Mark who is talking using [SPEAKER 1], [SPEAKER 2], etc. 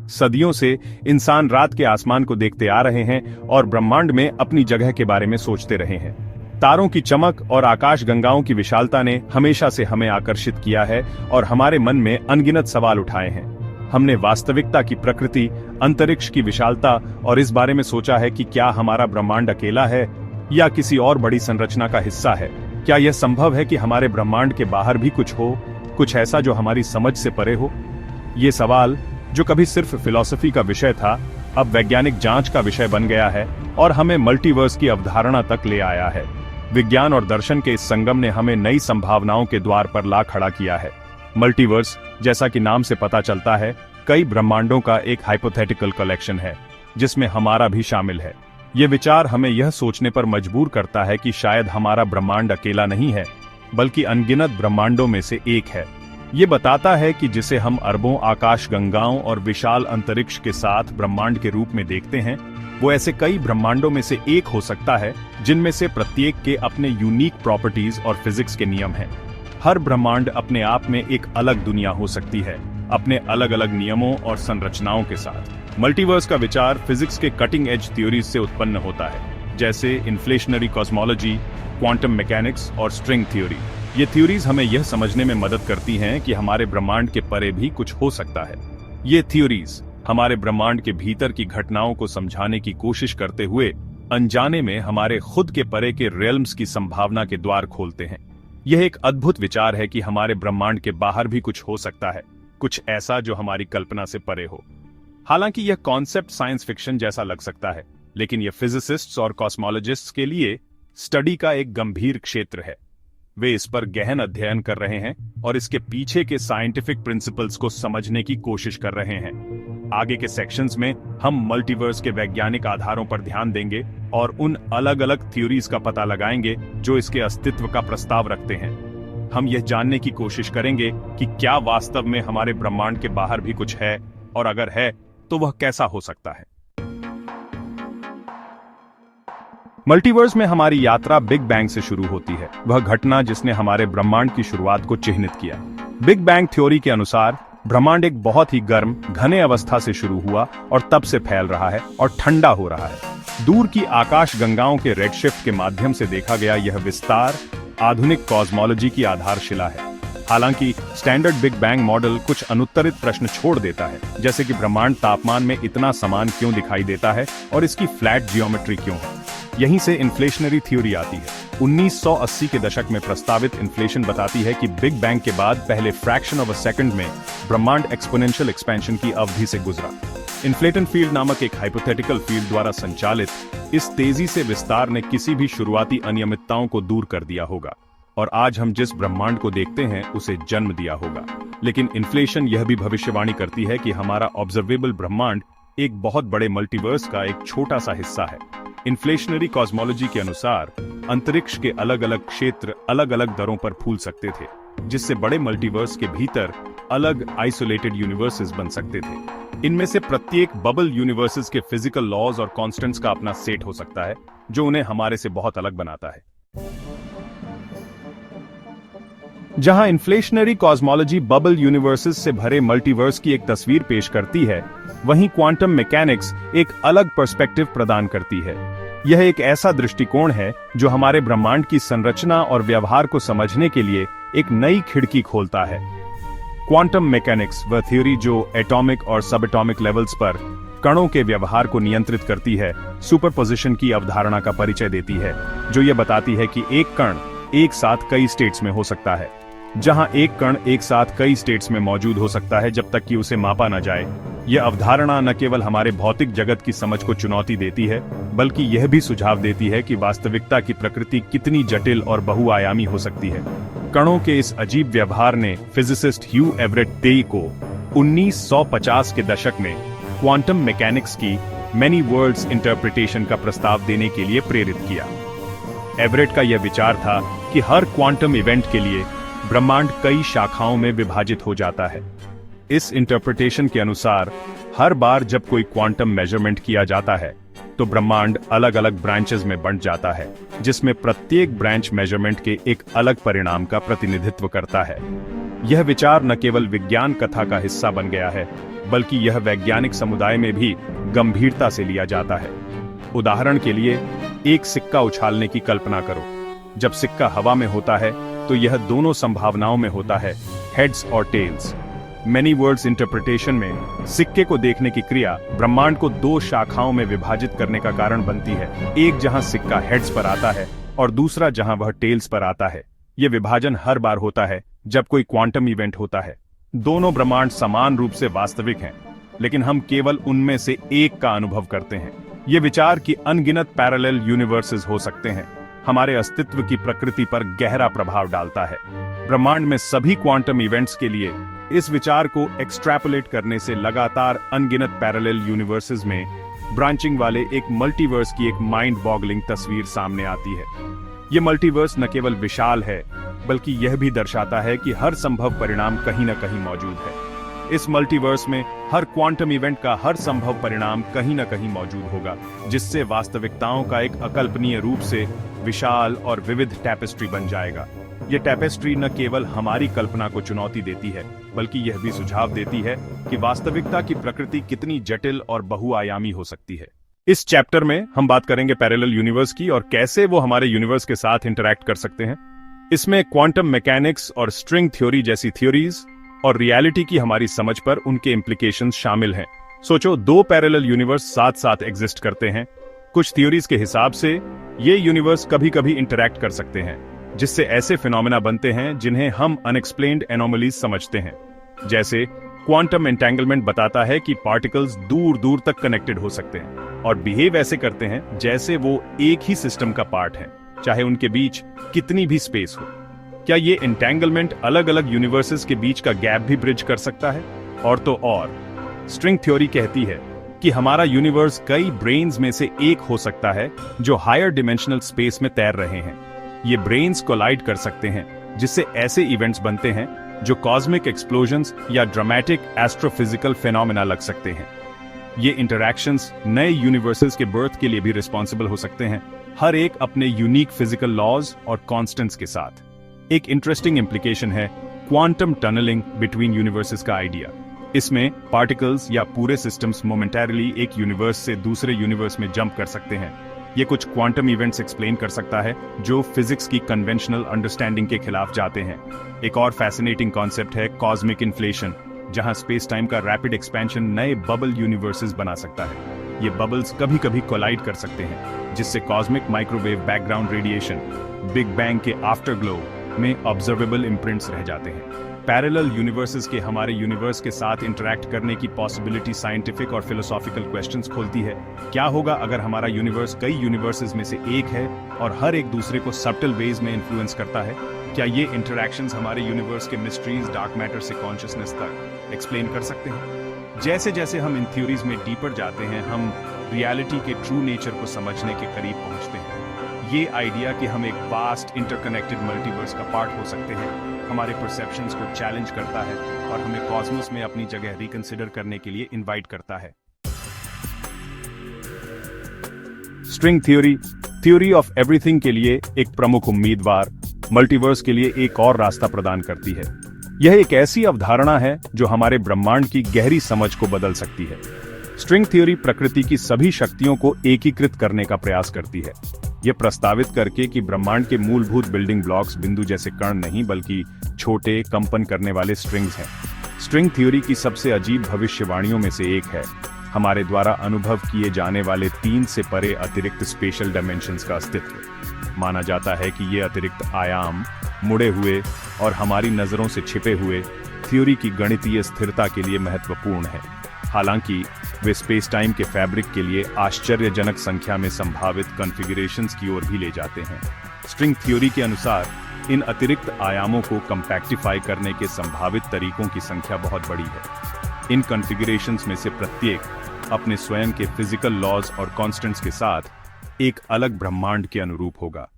[SPEAKER 1] सदियों से इंसान रात के आसमान को देखते आ रहे हैं और ब्रह्मांड में अपनी जगह के बारे में सोचते रहे हैं। तारों की चमक और आकाश गंगाओं की विशालता ने हमेशा से हमें आकर्षित किया है और हमारे मन में अनगिनत सवाल उठाए हैं। हमने वास्तविकता की प्रकृति, अंतरिक्ष की विशालता और इस बारे में सोचा है कि क्या हमारा ब्रह्मांड अकेला है या किसी और बड़ी संरचना का हिस्सा है। क्या यह संभव है कि हमारे ब्रह्मांड के बाहर भी कुछ हो, कुछ ऐसा जो हमारी समझ से परे हो। ये सवाल, जो कभी सिर्फ फिलॉसफी का विषय था, अब वैज्ञानिक जांच का विषय बन गया है और हमें मल्टीवर्स की अवधारणा तक ले आया है। विज्ञान और दर्शन के इस संगम ने हमें नई संभावनाओं के द्वार पर ला खड़ा किया है। मल्टीवर्स, जैसा कि नाम से पता चलता है, कई ब्रह्मांडों का एक हाइपोथेटिकल कलेक्शन है जिसमें हमारा भी शामिल है। ये विचार हमें यह सोचने पर मजबूर करता है कि शायद हमारा ब्रह्मांड अकेला नहीं है, बल्कि अनगिनत ब्रह्मांडों में से एक है। ये बताता है कि जिसे हम अरबों आकाश गंगाओं और विशाल अंतरिक्ष के साथ ब्रह्मांड के रूप में देखते हैं, वो ऐसे कई ब्रह्मांडों में से एक हो सकता है जिनमें से प्रत्येक के अपने यूनिक प्रॉपर्टीज और फिजिक्स के नियम हैं। हर ब्रह्मांड अपने आप में एक अलग दुनिया हो सकती है, अपने अलग अलग नियमों और संरचनाओं के साथ। मल्टीवर्स का विचार फिजिक्स के कटिंग एज थ्योरीज से उत्पन्न होता है, जैसे इन्फ्लेशनरी कॉस्मोलॉजी, क्वांटम मैकेनिक्स और स्ट्रिंग थ्योरी। ये थ्योरीज हमें यह समझने में मदद करती हैं कि हमारे ब्रह्मांड के परे भी कुछ हो सकता है। ये थ्योरीज हमारे ब्रह्मांड के भीतर की घटनाओं को समझाने की कोशिश करते हुए अनजाने में हमारे खुद के परे के रियल्म्स की संभावना के द्वार खोलते हैं। यह एक अद्भुत विचार है कि हमारे ब्रह्मांड के बाहर भी कुछ हो सकता है, कुछ ऐसा जो हमारी कल्पना से परे हो। हालांकि यह कॉन्सेप्ट साइंस फिक्शन जैसा लग सकता है, लेकिन यह फिजिसिस्ट्स और कॉस्मोलॉजिस्ट्स के लिए स्टडी का एक गंभीर क्षेत्र है। वे इस पर गहन अध्ययन कर रहे हैं और इसके पीछे के साइंटिफिक प्रिंसिपल्स को समझने की कोशिश कर रहे हैं। आगे के सेक्शंस में हम मल्टीवर्स के वैज्ञानिक आधारों पर ध्यान देंगे और उन अलग अलग थ्योरीज का पता लगाएंगे जो इसके अस्तित्व का प्रस्ताव रखते हैं। हम यह जानने की कोशिश करेंगे कि क्या वास्तव में हमारे ब्रह्मांड के बाहर भी कुछ है, और अगर है तो वह कैसा हो सकता है। मल्टीवर्स में हमारी यात्रा बिग बैंग से शुरू होती है, वह घटना जिसने हमारे ब्रह्मांड की शुरुआत को चिह्नित किया। बिग बैंग थ्योरी के अनुसार ब्रह्मांड एक बहुत ही गर्म, घने अवस्था से शुरू हुआ और तब से फैल रहा है और ठंडा हो रहा है। दूर की आकाश गंगाओं के रेडशिफ्ट के माध्यम से देखा गया यह विस्तार आधुनिक कॉस्मोलॉजी की आधारशिला है। हालांकि स्टैंडर्ड बिग बैंग मॉडल कुछ अनुत्तरित प्रश्न छोड़ देता है, जैसे कि ब्रह्मांड तापमान में इतना समान क्यों दिखाई देता है और इसकी फ्लैट जियोमेट्री क्यों है। यहीं से इन्फ्लेशनरी थ्योरी आती है। 1980 के दशक में प्रस्तावित इन्फ्लेशन बताती है कि बिग बैंग के बाद पहले फ्रैक्शन ऑफ अ सेकंड में ब्रह्मांड एक्सपोनेंशियल एक्सपेंशन की अवधि से गुजरा। इन्फ्लेटन फील्ड नामक एक हाइपोथेटिकल फील्ड द्वारा संचालित इस तेजी से विस्तार ने किसी भी शुरुआती अनियमितताओं को दूर कर दिया होगा और आज हम जिस ब्रह्मांड को देखते हैं उसे जन्म दिया होगा। लेकिन इन्फ्लेशन यह भी भविष्यवाणी करती है कि हमारा ऑब्जर्वेबल ब्रह्मांड एक बहुत बड़े मल्टीवर्स का एक छोटा सा हिस्सा है। इन्फ्लेशनरी कॉस्मोलॉजी के अनुसार अंतरिक्ष के अलग अलग क्षेत्र अलग अलग दरों पर फूल सकते थे, जिससे बड़े मल्टीवर्स के भीतर अलग आइसोलेटेड यूनिवर्सेस बन सकते थे। इनमें से प्रत्येक बबल यूनिवर्सेस के फिजिकल लॉज और कॉन्स्टेंट्स का अपना सेट हो सकता है, जो उन्हें हमारे से बहुत अलग बनाता है। जहां इन्फ्लेशनरी कॉस्मोलॉजी बबल यूनिवर्सेस से भरे मल्टीवर्स की एक तस्वीर पेश करती है, वहीं क्वांटम मैकेनिक्स एक अलग पर्सपेक्टिव प्रदान करती है। यह एक ऐसा दृष्टिकोण है जो हमारे ब्रह्मांड की संरचना और व्यवहार को समझने के लिए एक नई खिड़की खोलता है। क्वांटम मैकेनिक्स वह थ्योरी जो एटॉमिक और सब एटॉमिक लेवल्स पर कणों के व्यवहार को नियंत्रित करती है, सुपरपोजिशन की अवधारणा का परिचय देती है, जो यह बताती है कि एक कण एक साथ कई स्टेट्स में हो सकता है। जहां एक कण एक साथ कई स्टेट्स में मौजूद हो सकता है जब तक कि उसे मापा न जाए। यह अवधारणा न केवल हमारे भौतिक जगत की समझ को चुनौती देती है, बल्कि यह भी सुझाव देती है कि वास्तविकता की प्रकृति कितनी जटिल और बहुआयामी हो सकती है। कणों के इस अजीब व्यवहार ने फिजिसिस्ट ह्यू एवरेट टे को 1950 के दशक में क्वांटम मैकेनिक्स की मेनी वर्ल्ड्स इंटरप्रिटेशन का प्रस्ताव देने के लिए प्रेरित किया। एवरेट का यह विचार था कि हर क्वांटम इवेंट के लिए ब्रह्मांड कई शाखाओं में विभाजित हो जाता है। इस इंटरप्रिटेशन के अनुसार हर बार जब कोई क्वांटम मेजरमेंट किया जाता है तो ब्रह्मांड अलग अलग ब्रांचेस में बंट जाता है, जिसमें प्रत्येक ब्रांच मेजरमेंट के एक अलग परिणाम का प्रतिनिधित्व करता है। यह विचार न केवल विज्ञान कथा का हिस्सा बन गया है, बल्कि यह वैज्ञानिक समुदाय में भी गंभीरता से लिया जाता है। उदाहरण के लिए, एक सिक्का उछालने की कल्पना करो। जब सिक्का हवा में होता है तो यह दोनों संभावनाओं में होता है, हेड्स और टेल्स। मैनी वर्ड्स इंटरप्रिटेशन में सिक्के को देखने की क्रिया ब्रह्मांड को दो शाखाओं में विभाजित करने का कारण बनती है, एक जहां सिक्का हेड्स पर आता है और दूसरा जहां वह टेल्स पर आता है। यह विभाजन हर बार होता है जब कोई क्वांटम इवेंट होता है। दोनों ब्रह्मांड समान रूप से वास्तविक हैं, लेकिन हम केवल उनमें से एक का अनुभव करते हैं। ये विचार कि अनगिनत पैरेलल यूनिवर्सेस हो सकते हैं हमारे अस्तित्व की प्रकृति पर गहरा प्रभाव डालता है। ब्रह्मांड में सभी क्वांटम इवेंट्स के लिए इस विचार को एक्सट्रैपोलेट करने से लगातार अनगिनत पैरेलल यूनिवर्सेस में ब्रांचिंग वाले एक मल्टीवर्स की एक माइंड बॉगलिंग तस्वीर सामने आती है। ये मल्टीवर्स न केवल विशाल है, बल्कि यह भी दर्शाता है कि हर संभव परिणाम कहीं न कहीं मौजूद है। इस मल्टीवर्स में हर क्वांटम इवेंट का हर संभव परिणाम कहीं न कहीं मौजूद होगा, जिससे वास्तविकताओं का एक अकल्पनीय रूप से विशाल और विविध टैपेस्ट्री बन जाएगा। यह टैपेस्ट्री न केवल हमारी कल्पना को चुनौती देती है, बल्कि यह भी सुझाव देती है कि वास्तविकता की प्रकृति कितनी जटिल और बहुआयामी हो सकती है। इस चैप्टर में हम बात करेंगे पैरेलल यूनिवर्स की और कैसे वो हमारे यूनिवर्स के साथ इंटरैक्ट कर सकते हैं। इसमें क्वांटम मैकेनिक्स और स्ट्रिंग थ्योरी जैसी थ्योरीज और रियलिटी की हमारी समझ पर उनके इम्प्लीकेशंस शामिल हैं। सोचो, दो पैरेलल यूनिवर्स साथ साथ एग्जिस्ट करते हैं। कुछ थ्योरीज के हिसाब से ये यूनिवर्स कभी कभी इंटरैक्ट कर सकते हैं, जिससे ऐसे फिनोमेना बनते हैं जिन्हें हम अनएक्सप्लेन्ड एनोमलीज समझते हैं। जैसे क्वांटम एंटेंगलमेंट बताता है कि पार्टिकल्स दूर दूर तक कनेक्टेड हो सकते हैं और बिहेव ऐसे करते हैं जैसे वो एक ही सिस्टम का पार्ट है, चाहे उनके बीच कितनी भी स्पेस हो। क्या ये एंटेंगलमेंट अलग अलग यूनिवर्सेस के बीच का गैप भी ब्रिज कर सकता है? और तो और, स्ट्रिंग थ्योरी कहती है कि हमारा यूनिवर्स कई ब्रेन्स में से एक हो सकता है जो हायर डिमेंशनल स्पेस में तैर रहे हैं। ये ब्रेन्स कोलाइड कर सकते हैं, जिससे ऐसे इवेंट्स बनते हैं जो कॉस्मिक एक्सप्लोजन्स या ड्रामेटिक एस्ट्रोफिजिकल फेनोमेना लग सकते हैं। ये इंटरैक्शंस नए यूनिवर्सेस के बर्थ के लिए भी रिस्पॉन्सिबल हो सकते हैं, हर एक अपने यूनिक फिजिकल लॉज और कॉन्स्टेंट्स के साथ। एक इंटरेस्टिंग इम्प्लीकेशन है क्वांटम टनलिंग बिटवीन यूनिवर्सेस का आइडिया। इसमें पार्टिकल्स या पूरे सिस्टम्स मोमेंटरीली एक यूनिवर्स से दूसरे यूनिवर्स में जंप कर सकते हैं। ये कुछ क्वांटम इवेंट्स एक्सप्लेन कर सकता है जो फिजिक्स की कन्वेंशनल अंडरस्टैंडिंग के खिलाफ जाते हैं। एक और फैसिनेटिंग कॉन्सेप्ट है कॉस्मिक इन्फ्लेशन, जहां स्पेस टाइम का रैपिड एक्सपेंशन नए बबल यूनिवर्सेस बना सकता है। ये बबल्स कभी कभी कोलाइड कर सकते हैं, जिससे cosmic microwave background radiation, big bang के आफ्टरग्लो में ऑब्जर्वेबल इम्प्रिंट्स रह जाते हैं। पैरेलल यूनिवर्सेस के हमारे यूनिवर्स के साथ इंटरैक्ट करने की पॉसिबिलिटी साइंटिफिक और फिलोसॉफिकल क्वेश्चंस खोलती है। क्या होगा अगर हमारा यूनिवर्स कई यूनिवर्सेस में से एक है और हर एक दूसरे को सब्टल वेज में इन्फ्लुएंस करता है? क्या ये इंटरैक्शंस हमारे यूनिवर्स के मिस्ट्रीज, डार्क मैटर से कॉन्शियसनेस तक एक्सप्लेन कर सकते हैं? जैसे जैसे हम इन थ्योरीज में डीपर जाते हैं, हम रियलिटी के ट्रू नेचर को समझने के करीब पहुंचते हैं। ये आइडिया कि हम एक वास्ट इंटरकनेक्टेड मल्टीवर्स का पार्ट हो सकते हैं, हमारे परसेप्शंस को चैलेंज करता है और हमें कॉस्मोस में अपनी जगह रिकंसिडर करने के लिए इनवाइट करता है। स्ट्रिंग थ्योरी ऑफ एवरीथिंग के लिए एक प्रमुख उम्मीदवार मल्टीवर्स के लिए एक और रास्ता प्रदान करती है। यह एक ऐसी अवधारणा है जो हमारे ब्रह्मांड की गहरी समझ को बदल सकती है। स्ट्रिंग थ्योरी प्रकृति की सभी शक्तियों को एकीकृत करने का प्रयास करती है, यह प्रस्तावित करके कि ब्रह्मांड के मूलभूत बिल्डिंग ब्लॉक्स बिंदु जैसे कण नहीं, बल्कि छोटे कंपन करने वाले स्ट्रिंग्स हैं। स्ट्रिंग थ्योरी की सबसे अजीब भविष्यवाणियों में से एक है हमारे द्वारा अनुभव किए जाने वाले 3 से परे अतिरिक्त स्पेशल डायमेंशंस का अस्तित्व। माना जाता है कि ये अतिरिक्त आयाम मुड़े हुए और हमारी नजरों से छिपे हुए थ्योरी की गणितीय स्थिरता के लिए महत्वपूर्ण है। हालांकि वे स्पेस टाइम के फैब्रिक के लिए आश्चर्यजनक संख्या में संभावित कॉन्फ़िगरेशंस की ओर भी ले जाते हैं। स्ट्रिंग थ्योरी के अनुसार इन अतिरिक्त आयामों को कंपैक्टिफाई करने के संभावित तरीकों की संख्या बहुत बड़ी है। इन कॉन्फ़िगरेशंस में से प्रत्येक अपने स्वयं के फिजिकल लॉज और कॉन्स्टेंट्स के साथ एक अलग ब्रह्मांड के अनुरूप होगा।